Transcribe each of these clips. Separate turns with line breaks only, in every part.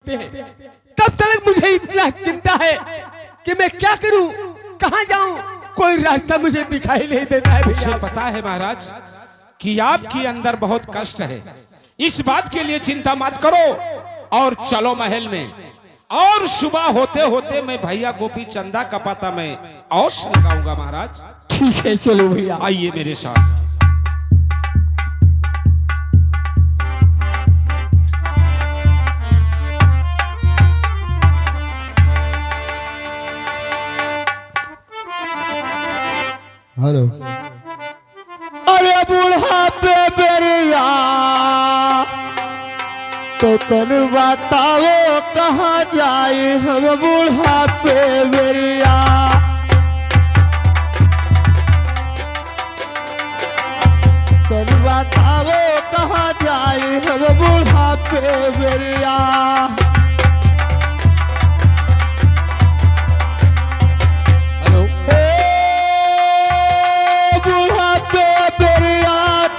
बुलाते हैं, तब तक मुझे इतना चिंता है कि मैं क्या करूं, कहां जाऊं, कोई रास्ता मुझे दिखाई नहीं देता है।
मुझे पता है महाराज कि आपके अंदर बहुत कष्ट है। इस बात के लिए चिंता मत करो और चलो महल में, और सुबह होते होते मैं भैया गोपी चंदा का पता मैं अवश्य लगाऊंगा महाराज।
ठीक है, चलो भैया,
आइए मेरे साथ।
हेलो। अरे बुढ़ापे बेरिया तो तन बताओ कहाँ जाए हम बुढ़ापे बेरिया। तन बताओ कहाँ जाए हम बुढ़ापे बेरिया।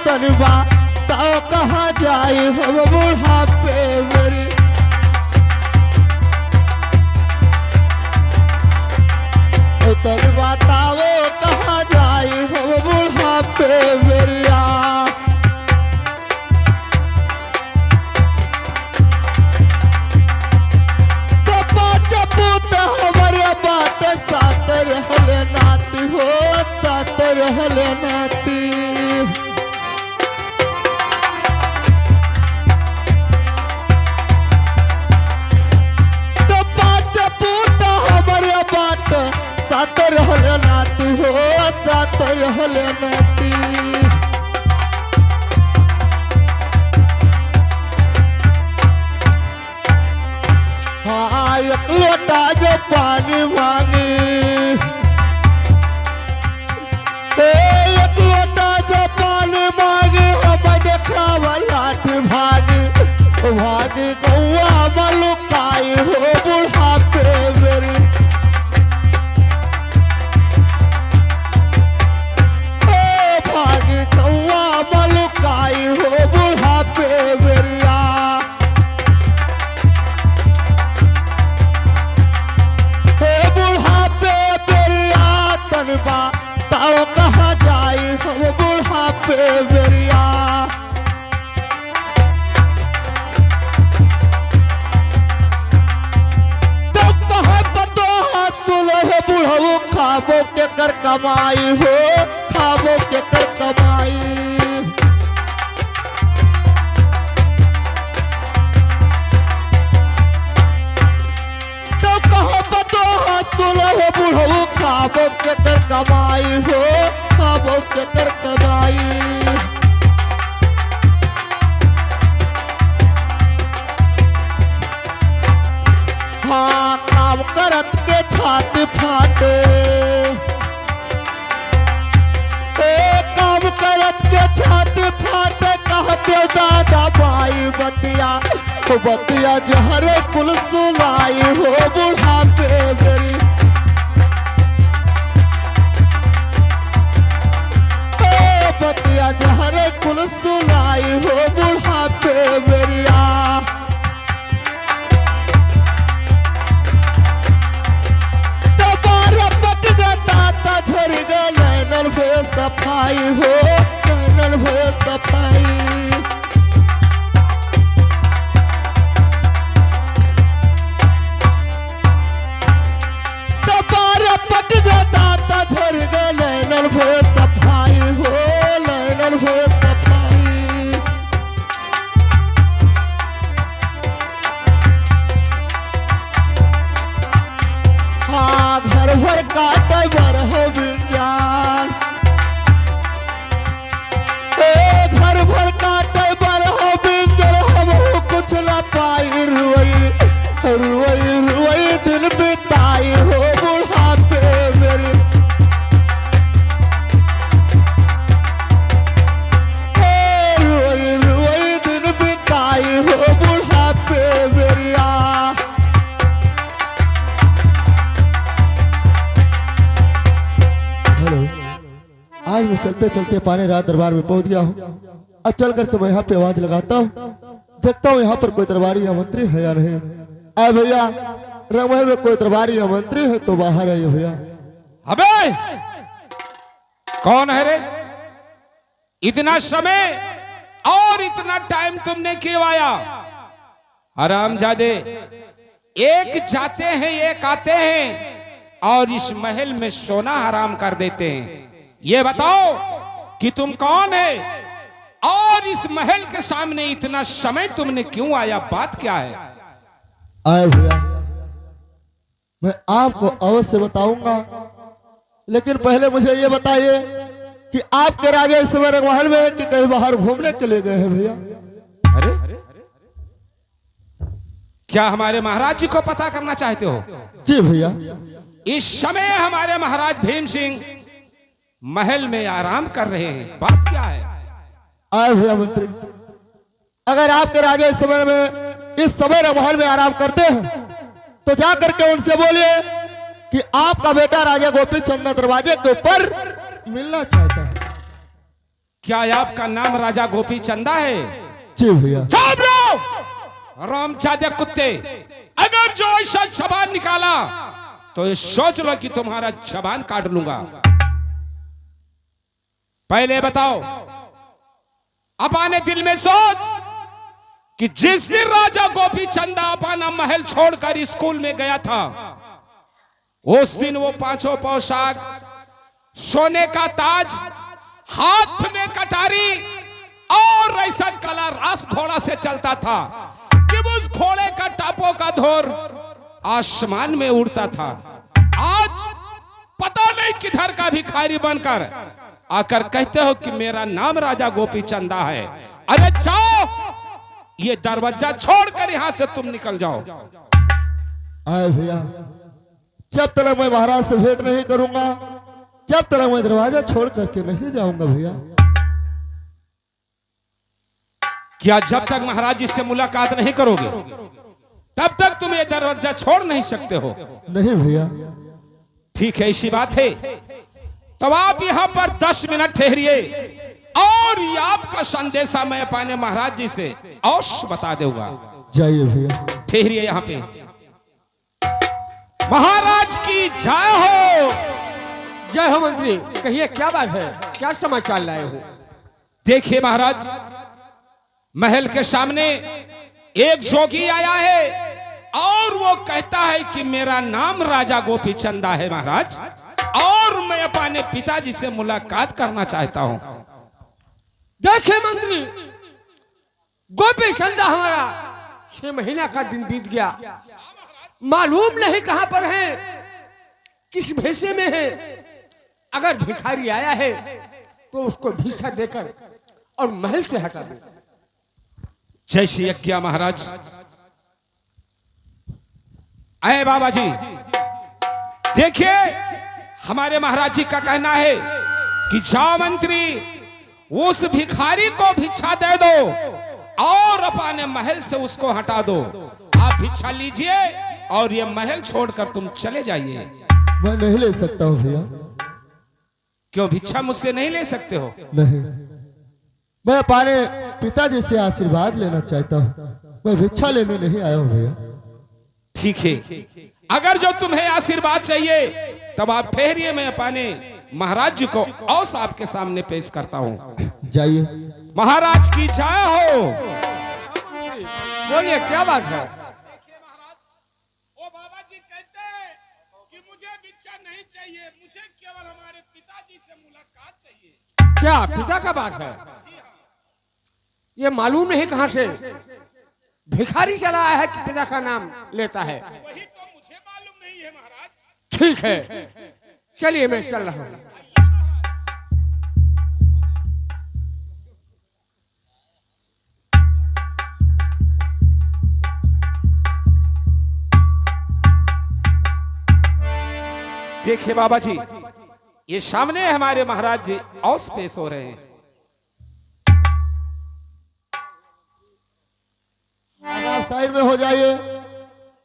तनवा ताओ कहाँ जाए हम बुढ़ापे मेरी। तनवा ताओ कहाँ जाए हम बुढ़ापे मेरिया। तो पाँच पूत हमारे बात साथ रहले नाती हो, साथ रहले नाती। साथ रहल नाती हो, साथ रहल नाती। हाँ, एक लोटा जो पानी मांगी, एक लोटा जो पानी मांगी, हम देखावा लाठी भागी, भागी कौआ मलुकाई हो बुढ़ापे मेरी। ताओ कहाँ जाए हम बुढ़ापे बेरिया। तो कहाँ पतो सुन है बुढ़ऊ खाबो के कर कमाई हो, खाबो के कर कमाई। तो कहाँ पतो सुन है बुढ़ऊ खाबो के कर कमाई हो, खाबो के कर कमाई। हाँ, काम करत के छाती फाटे, काम करत के छाती फाटे। कहते दादा भाई बतिया, बतिया जहरे कुल सुनाई हो बुढ़ापे मेरी। बतिया जहरे कुल सुनाई हो बुढ़ापे मेरिया। तबारा पक गता झर गए नैनन भे सफाई हो, नैनन भे सफाई। तबारा पक गता झर गए नैनन भे सफाई हो, नैनन भे सफाई। हाँ, घर भर काटे बरह विज्ञान, घर भर काटे बरह विज्ञान। हम कुछ न पाई रुई, रुई रुई दिन बिताई हो बुढ़ापे मेरी। आज मैं चलते चलते पाने रात दरबार में पहुंच गया हूँ। अब चल करके मैं यहाँ पे आवाज लगाता हूँ, देखता हूँ यहाँ पर कोई दरबारी या मंत्री है या नहीं। अरे भैया रंगमहल में कोई दरबारी या मंत्री है तो बाहर आइए भैया।
अबे कौन है रे? इतना समय और इतना टाइम तुमने क्यों आया? हरामजादे, एक जाते हैं एक आते हैं और इस महल में सोना हराम कर देते हैं। ये बताओ कि तुम कौन है और इस महल के सामने इतना समय तुमने क्यों आया? बात क्या है?
आए भैया मैं आपको अवश्य बताऊंगा, लेकिन पहले मुझे ये बताइए कि आपके राजा इस समय रंगमहल में कि कहीं बाहर घूमने के लिए गए हैं भैया?
अरे क्या हमारे महाराज जी को पता करना चाहते हो?
जी भैया।
इस समय हमारे महाराज भीम सिंह महल में आराम कर रहे हैं। बात क्या है?
आए भैया मंत्री, अगर आपके राजा इस समय रंगमहल में आराम करते हैं तो जा करके उनसे बोलिए कि आपका बेटा राजा गोपी चंद दरवाजे के ऊपर मिलना चाहता है।
क्या आपका नाम राजा गोपी चंदा है?
जी भैया।
चुप रहो रामचादे कुत्ते, अगर जो ऐसा जबान निकाला तो ये सोच लो कि तुम्हारा जबान काट लूंगा। पहले बताओ, अपने दिल में सोच कि जिस दिन राजा गोपी चंदा अपना महल छोड़कर स्कूल में गया था, उस दिन वो पांचों पोशाक, सोने का ताज, हाथ में कटारी और ऐसा कला रास घोड़ा से चलता था कि उस घोड़े का टापों का धोर आसमान में उड़ता था। आज पता नहीं किधर का भिखारी बनकर आकर कहते हो कि मेरा नाम राजा गोपी चंदा है। अरे जाओ, ये दरवाजा छोड़कर यहां से तुम निकल जाओ।
आए भैया, जब तक मैं महाराज से भेंट नहीं करूंगा, जब तक मैं दरवाजा छोड़ करके नहीं जाऊंगा भैया।
क्या जब तक महाराज जी से मुलाकात नहीं करोगे तब तक तुम ये दरवाजा छोड़ नहीं सकते हो?
नहीं भैया।
ठीक है, ऐसी बात है। तब आप यहां पर 10 मिनट ठहरिए और ये आपका संदेशा मैं अपने महाराज जी से अवश्य बता दूंगा।
जाइए भैया।
ठहरिए यहां पे। महाराज की जय हो।
जय हो मंत्री, कहिए क्या बात है, क्या समाचार लाए हो?
देखिए महाराज, महल के सामने एक जोगी आया है और वो कहता है कि मेरा नाम राजा गोपी चंदा है महाराज, और मैं अपने पिताजी से मुलाकात करना चाहता हूं।
देखिए मंत्री, गोपी चंदा हमारा 6 महीना का दिन बीत गया, मालूम नहीं कहां पर है, किस भेषे में है। अगर भिखारी आया है तो उसको भिक्षा देकर और महल से हटा दो।
जय श्री यज्ञा महाराज। अरे बाबा जी, देखिए हमारे महाराज जी का कहना है कि जाओ मंत्री, उस भिखारी को भिक्षा दे दो और अपने महल से उसको हटा दो। आप भिक्षा लीजिए और ये महल छोड़कर तुम चले जाइए।
मैं नहीं ले सकता हूँ भैया।
क्यों भिक्षा मुझसे नहीं ले सकते हो?
नहीं, मैं अपने पिताजी से आशीर्वाद लेना चाहता हूँ, मैं भिक्षा लेने नहीं आया हूँ भैया।
ठीक है, अगर जो तुम्हें आशीर्वाद चाहिए तब आप ठहरिए, मैं अपने महाराज जी को औस आपके सामने पेश करता हूँ।
जाइए।
महाराज की जय हो।
बोलिए क्या बात है?
देखिए महाराज, वो बाबा जी कहते हैं कि मुझे भिक्षा नहीं चाहिए, मुझे केवल हमारे पिताजी से मुलाकात चाहिए।
क्या पिता का बात है? ये मालूम नहीं कहां से भिखारी चला आया है कि पिता का नाम लेता है।
वही तो मुझे मालूम नहीं है महाराज।
ठीक है, चलिए मैं चल रहा हूं।
देखिए बाबा जी, ये सामने हमारे महाराज जी औस पेश हो रहे हैं।
आप साइड में हो जाइए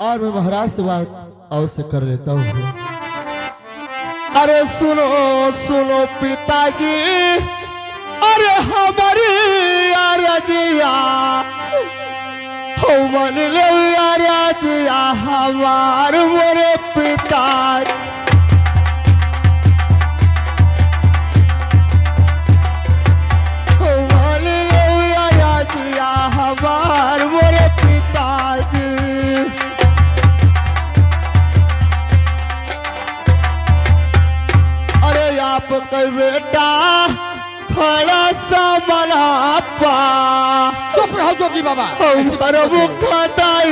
और मैं महाराज से बात अवश्य कर लेता हूँ। अरे सुनो सुनो पिताजी, अरे हमारी रजिया हो मन ले रजिया हमार मोरे पिता हालेलुया जिया हमार मोरे पिताजी। अरे आपका बेटा खड़ा सा मनापा
चुप रहो जोगी बाबा।
मोरे पिता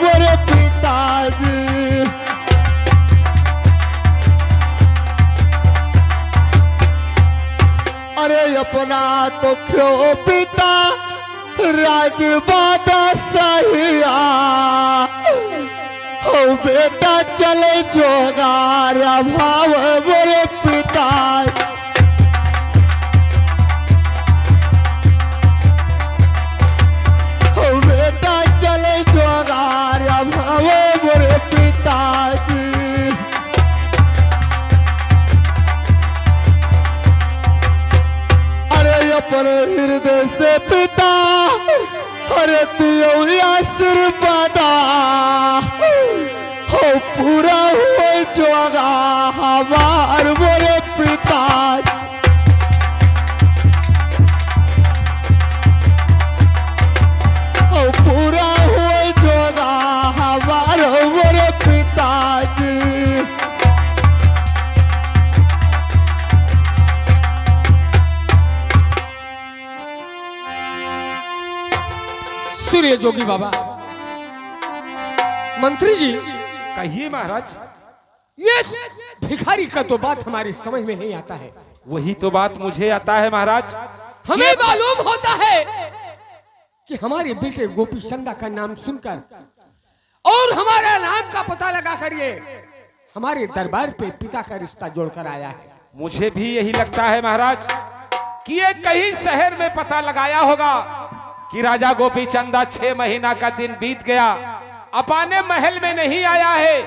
मोरे पिताजी। अरे अपना तो क्यों पिता राजबादा सहिया हो बेटा चले जोगार भाव मोरे पिता। हो बेटा चले जोगार भाव मोरे पिताजी। अरे अपने हृदय से पिता अरे दियो आशीर्वाद हो पूरा हो जोगा हमार मोरे पिता। हो पूरा हो जोगा हमार मोरे पिताजी।
सुनिए जोगी बाबा। मंत्री जी
कहिए महाराज।
ये भिखारी का तो बात हमारी समझ में नहीं आता है।
वही तो बात मुझे आता है महाराज।
हमें मालूम होता है कि हमारे बेटे गोपी चंदा का नाम सुनकर और हमारा नाम का पता लगा कर ये हमारे दरबार पे पिता का रिश्ता जोड़कर आया है।
मुझे भी यही लगता है महाराज कि ये कहीं शहर में पता लगाया होगा कि राजा गोपी चंदा 6 महीना का दिन बीत गया, अपने महल में नहीं आया है,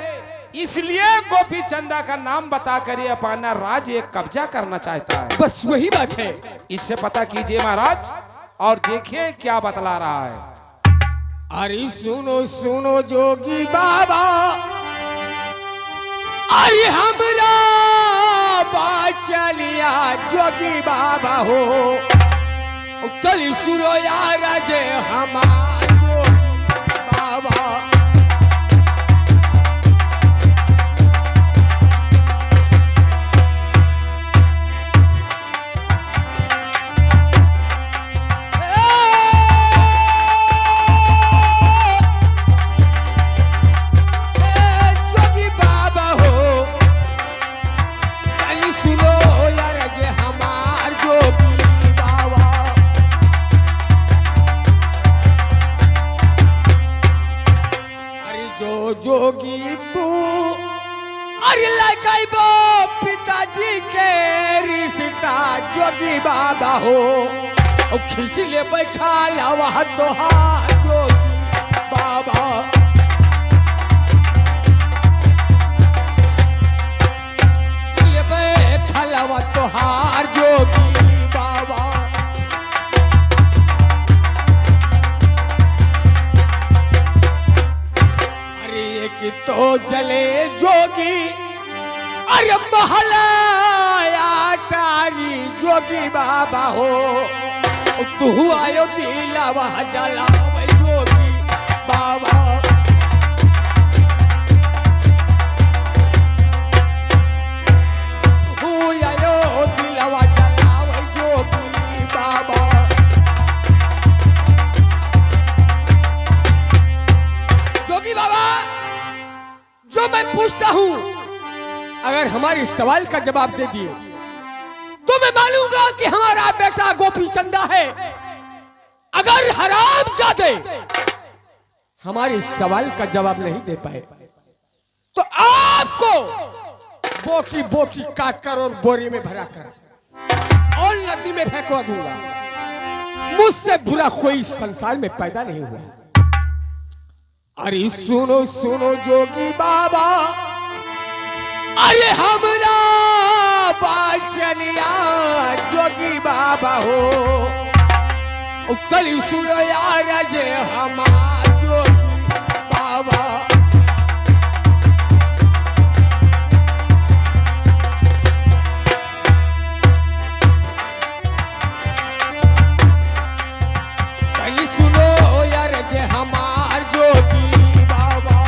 इसलिए गोपी चंदा का नाम बताकर ये अपना राज एक कब्जा करना चाहता है।
बस वही बात है।
इससे पता कीजिए महाराज और देखिए क्या बतला रहा है।
अरे सुनो सुनो जोगी बाबा, अरे हमरा बाचलिया जोगी बाबा हो, चली सुनो यार जे हमार जोगी बाबा। जोगी तू अरे लगाइबो पिताजी के रिश्ता जोगी बाबा हो, खींच ले बैठा लावा तोहार जोगी बाबा। ले बैठा लावा तोहार जोगी बाबा। कि तो जले जोगी अरे महला टारी जोगी बाबा हो, तू आयो दिलावा जला जोगी बाबा। तू आयो दिलावा जला जोगी बाबा। जोगी बाबा जो मैं पूछता हूं अगर हमारे सवाल का जवाब दे दिए तो मैं मानूंगा कि हमारा बेटा गोपी चंदा है। अगर हरामजादे हमारे सवाल का जवाब नहीं दे पाए तो आपको बोटी बोटी काट कर और बोरी में भरा कर और नदी में फेंकवा दूंगा। मुझसे बुरा कोई संसार में पैदा नहीं हुआ। अरे सुनो सुनो जोगी बाबा, अरे हमरा बासनिया जोगी बाबा हो, कल सुनो यार जे हमार जोगी बाबा। कल सुनो यार जे हमार जोगी बाबा।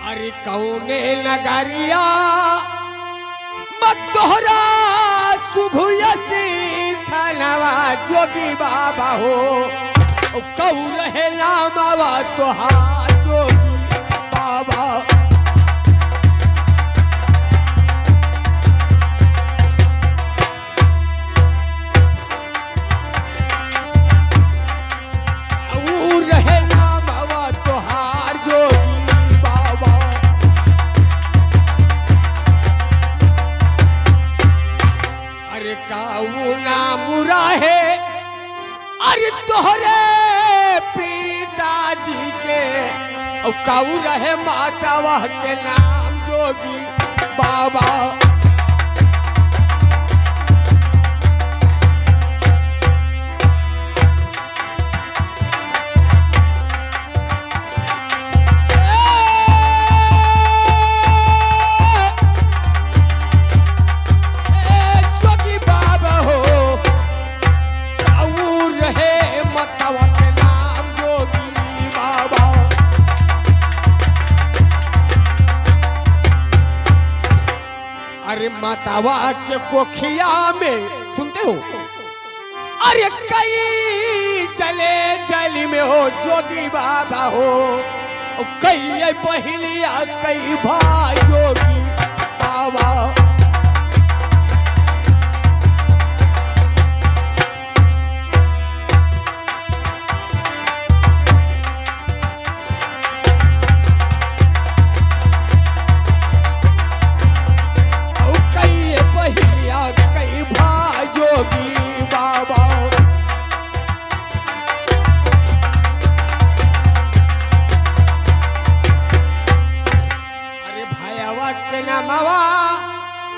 अरे कौने नगरिया तोहरा शुभ थानवा जोगी बाबा हो, कौ रहे नामवा तोहार जोगी बाबा। ऊ रहे नामवा तोहार जोगी बाबा। अरे काऊ नाम रहे अरे तोहरे पिताजी के, और काऊ रहे मातावा के नाम जोगी बाबा। अरे मातावा के कोखिया में सुनते हो, अरे कई जले जली में हो जोगी बाबा हो, कई बहिलिया कई भाई जोगी बाबा।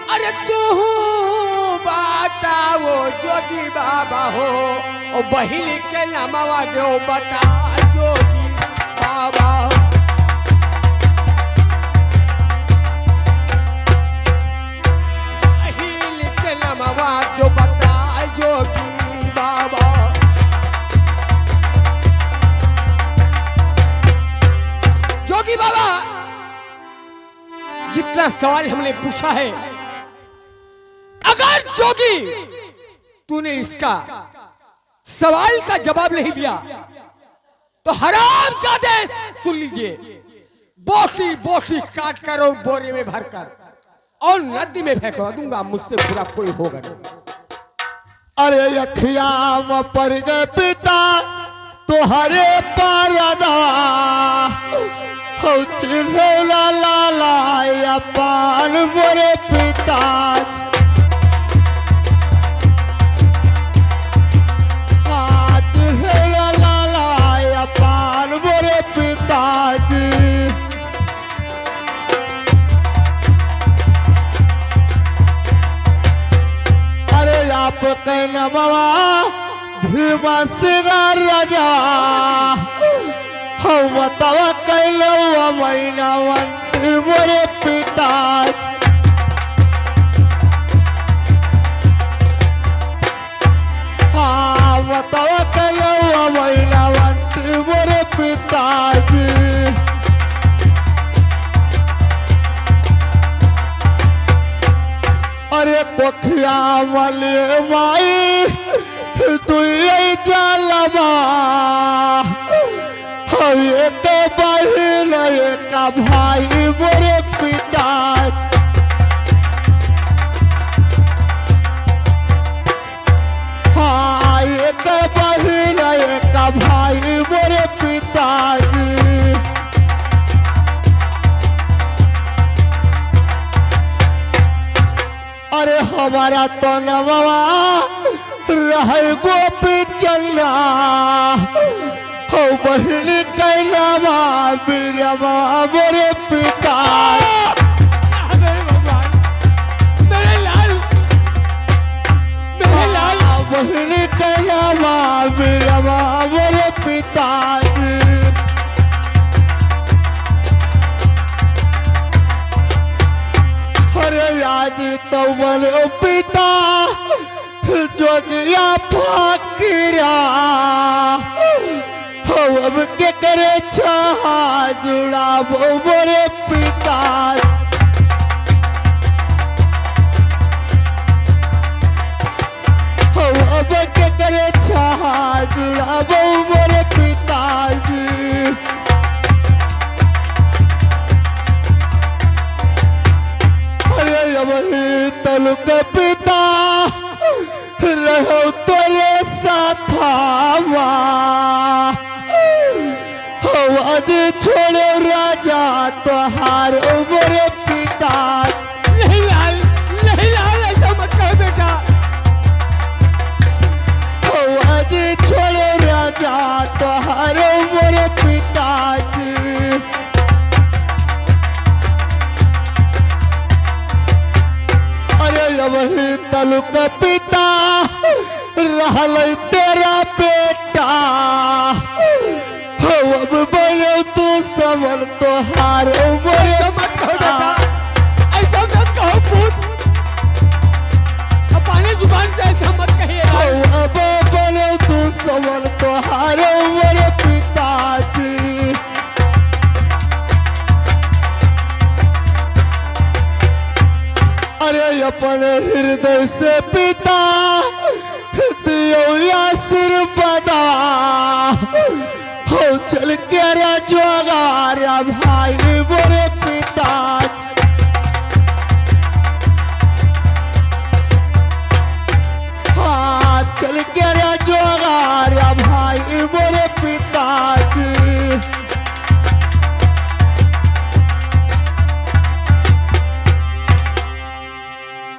अरे तू बताओ जोगी बाबा हो, ओ बहिल के नामवा दो बता जोगी बाबा। बहिल के नामवा दो बता जोगी बाबा। जोगी बाबा जितना सवाल हमने पूछा है, अगर जोगी तूने इसका सवाल का जवाब नहीं दिया तो हरामजादे सुन लीजिए, बोटी बोटी काट कर और बोरे में भरकर और नदी में फेंकवा दूंगा, मुझसे बुरा कोई होगा नहीं।
अरे अखिया में पड़ गए पिता तोहरे पारदा, हो चिन्हला लाला पान मोरे पिता। चिन्हला लाला पान मोरे पिताजी। अरे आप कहना बाबा भीमा सिंह राजा, हम बतावा कैलो महीना वंती मोरे पिता। हाँ बतावा कैलो महीना वंती मोरे पिताजी। अरे कोखिया वाले माई तू जलवा, एक बहिन एक भाई मोरे पिता। हाँ एक बहिन एक भाई मोरे पिताजी। अरे हमारा तो नवा रह गोपी चलना, हो बहन कैलावा बिरवा मोरे पिता
मेरे भगवान, मेरे लाल, मेरे लाल।
बहन कलवा बिरवा मोरे पिताजी अरे आज तो बोलो पिता जोगिया फकीरा अब के करे छहा जुड़ा मोरे पिता अब के करे छहा जुड़ा मोरे पिताजी अरे अब तलुक पिता रहो तेरे साथावा आज छोड़ो राजा तोहार मोरे पिता
नहीं लाल, नहीं लाल, ऐसा मत कहो बेटा।
आज छोड़ो राजा तोहार मोरे पिताजी अरे वही तलुक पिता रहल तेरा बेटा अब बोलो तू समझ तोहार मोरे
ऐसा मत कहो बेटा, ऐसा मत कहो पूत। अपने जुबान से ऐसा मत कहिए।
अब बोलो तू समझ तोहार मोरे पिताजी अरे अपने हृदय से पिता दियो आशीर्वाद हो चल के रे जोगारा भाई मोरे पिता हाँ चल के रे जोगारा भाई मोरे पिताजी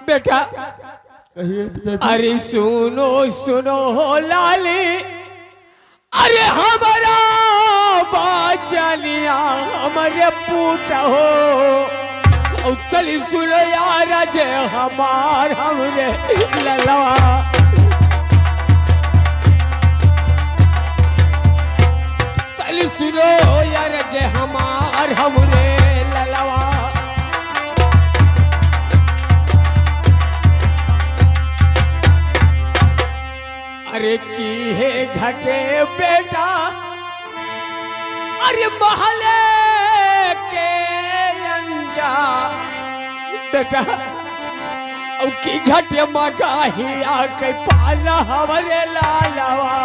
बेटा
कहिए पिताजी
अरे सुनो सुनो हो लाली, अरे हमारा बाचलिया हमारे पूत हो और चली सुनो यार जे हमार हमरे ललवा चली सुनो यार जे हमार हमरे ललवा अरे की है घटे बेटा, अरे महले के अंजा बेटा और की घटे मगाहिया के पाला हमारे लालवा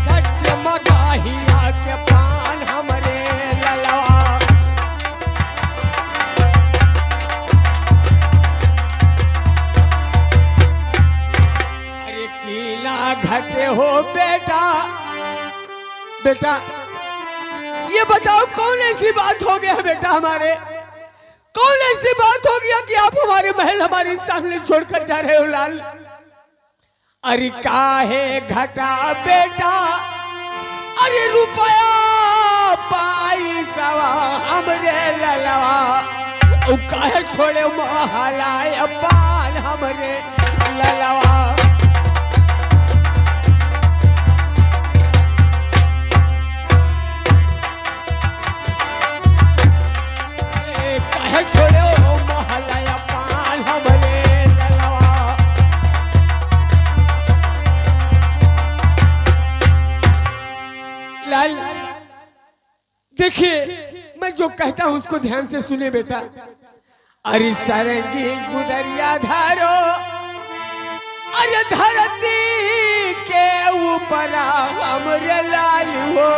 घटे मगाहिया के पान हमारे ललवा घटे हो बेटा। बेटा ये बताओ कौन ऐसी बात हो गया बेटा, हमारे कौन ऐसी बात हो गया कि आप हमारे महल हमारे सामने छोड़कर जा रहे हो लाल। अरे काहे घटा बेटा, अरे रुपया पाई सवा हमरे ललवा और काहे छोड़े महलाय पान हमरे ललवा छोड़ो महलाया पान हमरे ललवा। लाल देखिए मैं जो कहता हूं उसको ध्यान से सुने बेटा। अरे सारंगी गुदरिया धारो, अरे धरती के ऊपर हमरे लाल हो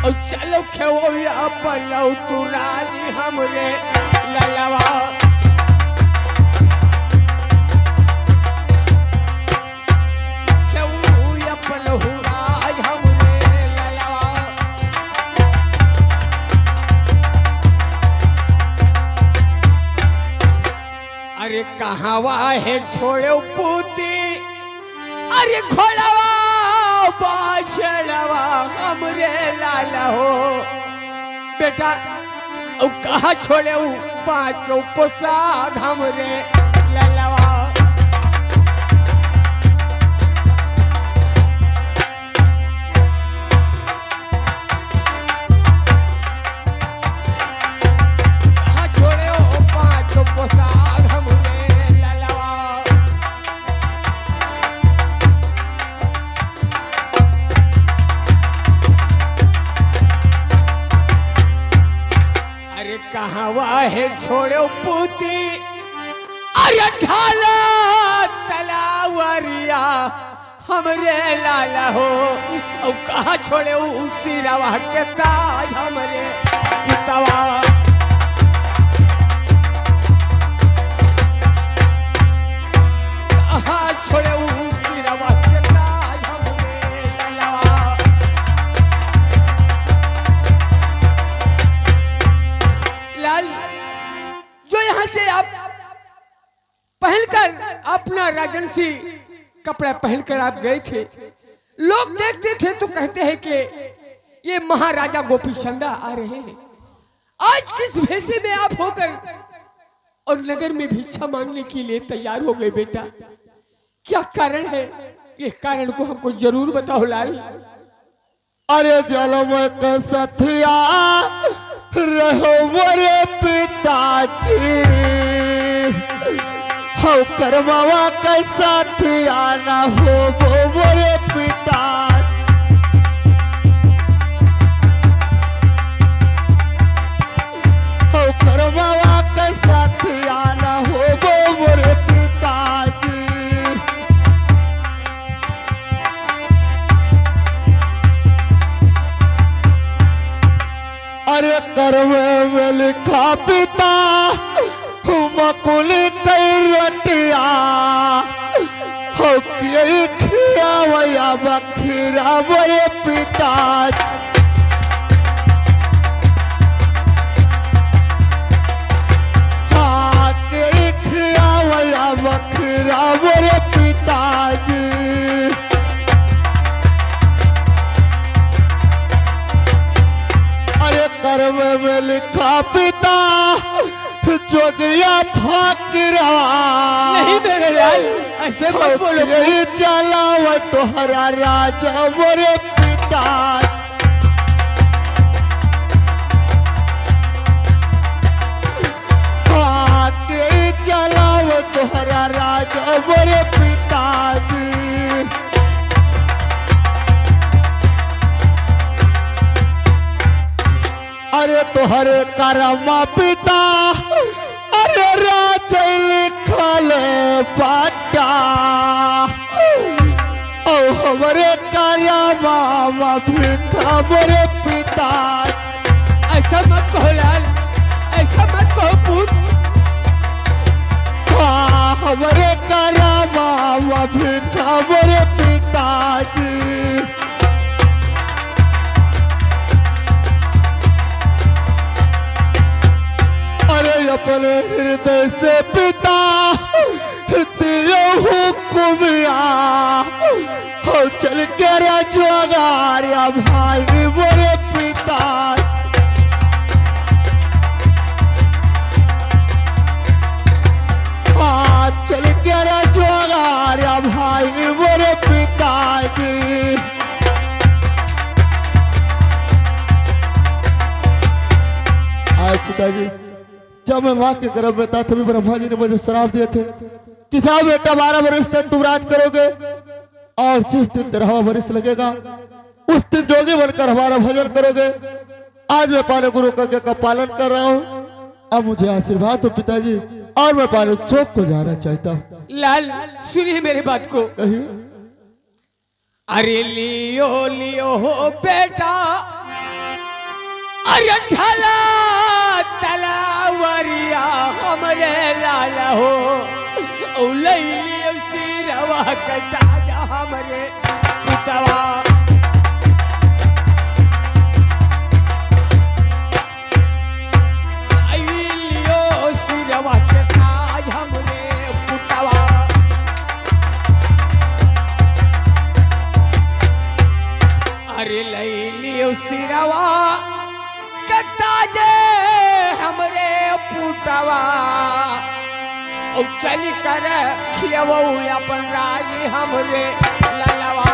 और चलो खेवया पलौ तू रानी हमरे ललवा। खेवया पलौ राज हमरे ललवा। अरे कहावा है छोड़ो पूती, अरे घोड़वा बाछड़वा हमरे लाला हो बेटा उ कहा छोड़े उ पांचों पोसाद हमरे ललवा कहा छोड़े उ पांचों पोसाद हमरे ललवा अरे कहावा है छोड़ो पूती अरे ढाला तलावरिया हमरे लाला हो और कहा छोड़े उसी रवा के ताज हमरे पुतवा कहा छोड़े उसी रवा के ताज हमरे लाला लाल जो यहाँ से आप पहनकर अपना राजंसी कपड़ा पहनकर आप गए थे लोग देखते थे तो कहते हैं कि ये महाराजा गोपी चंदा आ रहे हैं। आज किस भेषे में आप होकर और नगर में भिक्षा मांगने के लिए तैयार हो गए बेटा, क्या कारण है? ये कारण को हमको जरूर बताओ लाल।
अरे जलम का सथिया रहो मोरे पिताजी हो करमावा का साथिया ना हो वो मोरे पिताजी हो करमावा का साथिया ना हो वो मोरे पिताजी अरे कर्म में लिखा पिता मकुल कई रटिया हो खिया वया बखीरा बड़े पिता हाँ के खिया वया बखीरा बड़े पिताजी कर्म में लिखा पिता जोगिया फाकिरा
नहीं मेरे लाल ऐसे मत बोलो।
यही चला वो तोहरा राजा मोरे पिता हाँ के चला वो तोहरा राजा मोरे पिताजी अरे तोहरे करमा पिता अरे राज लिखल बाटा ओ हमरे करमा भिखा मोरे पिता
ऐसा मत कहो लाल, ऐसा मत कहो पूत।
हाँ हमरे करमा भिखा मोरे पिताजी अपने हृदय से पिता दियो हुकुमिया हो चल के रजगारिया भाई मोरे पिता हाँ चल के रजगारिया भाई मोरे पिताजी आए पिताजी जब मैं माँ के गर्भ में था तभी ब्रह्मा जी ने मुझे श्राप दिए थे कि जाओ बेटा 12 वर्ष तक तुम राज करोगे और जिस दिन 13वां वर्ष लगेगा उस दिन जोगी बनकर हमारा भजन करोगे। आज मैं पाले गुरु का पालन कर रहा हूँ, अब मुझे आशीर्वाद दो पिताजी और मैं पाले चौक को जाना चाहता हूँ।
लाल सुनिए मेरी बात को।
कहिए।
अरे लियो लियो हो बेटा अरे ढाला तलावरिया हमरे लाला हो उलैली सिरवा कटा हमरे पुतवा आइलियो सिरवा कटा हमरे पुतवा अरे लैली सिरवा कताजे हमरे पुतवा और चली कर खियवऊ अपन राजी हमरे ललवा